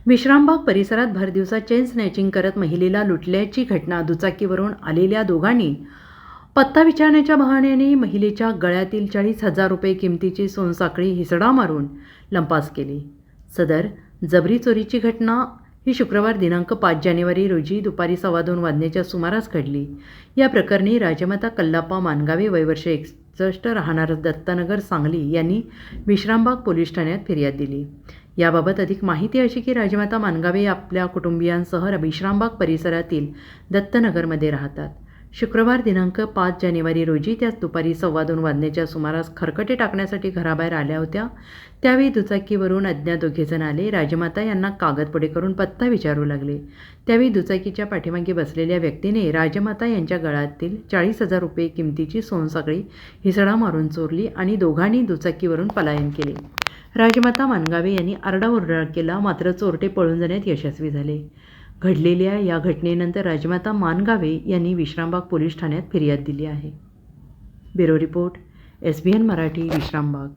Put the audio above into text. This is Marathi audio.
विश्रामबाग परिसरात भरदिवसा चेन स्नॅचिंग करत महिलेला लुटल्याची घटना दुचाकीवरून आलेल्या दोघांनी पत्ता विचारण्याच्या बहाण्याने महिलेच्या गळ्यातील 40,000 रुपये किमतीची सोनसाखळी हिसडा मारून लंपास केली. सदर जबरी चोरीची घटना ही शुक्रवार दिनांक 5 जानेवारी रोजी दुपारी 2:15 वाजण्याच्या सुमारास घडली. या प्रकरणी राजमाता कल्लाप्पा मानगावे वय वर्ष 61 राहणार दत्तनगर सांगली यांनी विश्रामबाग पोलीस ठाण्यात फिर्याद दिली. याबाबत अधिक माहिती अशी की राजमाता मानगावे आपल्या कुटुंबियांसह विश्रामबाग परिसरातील दत्तनगरमध्ये राहतात. शुक्रवार दिनांक 5 जानेवारी रोजी त्या दुपारी 2:15 वाजण्याच्या सुमारास खरकटे टाकण्यासाठी घराबाहेर आल्या होत्या. त्यावेळी दुचाकीवरून अज्ञात दोघेजण आले. राजमाता यांना कागदपुडे करून पत्ता विचारू लागले. त्यावेळी दुचाकीच्या पाठीमागे बसलेल्या व्यक्तीने राजमाता यांच्या गळ्यातील 40,000 रुपये किमतीची सोनसाखळी हिसडा मारून चोरली आणि दोघांनी दुचाकीवरून पलायन केले. राजमाता मानगावे यांनी आरडाओरडा केला, मात्र चोरटे पळून जाण्यात यशस्वी झाले. घडलेल्या या घटनेनंतर राजमाता मानगावे यांनी विश्रामबाग पोलीस ठाण्यात फिर्याद दिली आहे. Bureau report, SBN Marathi, Vishrambag.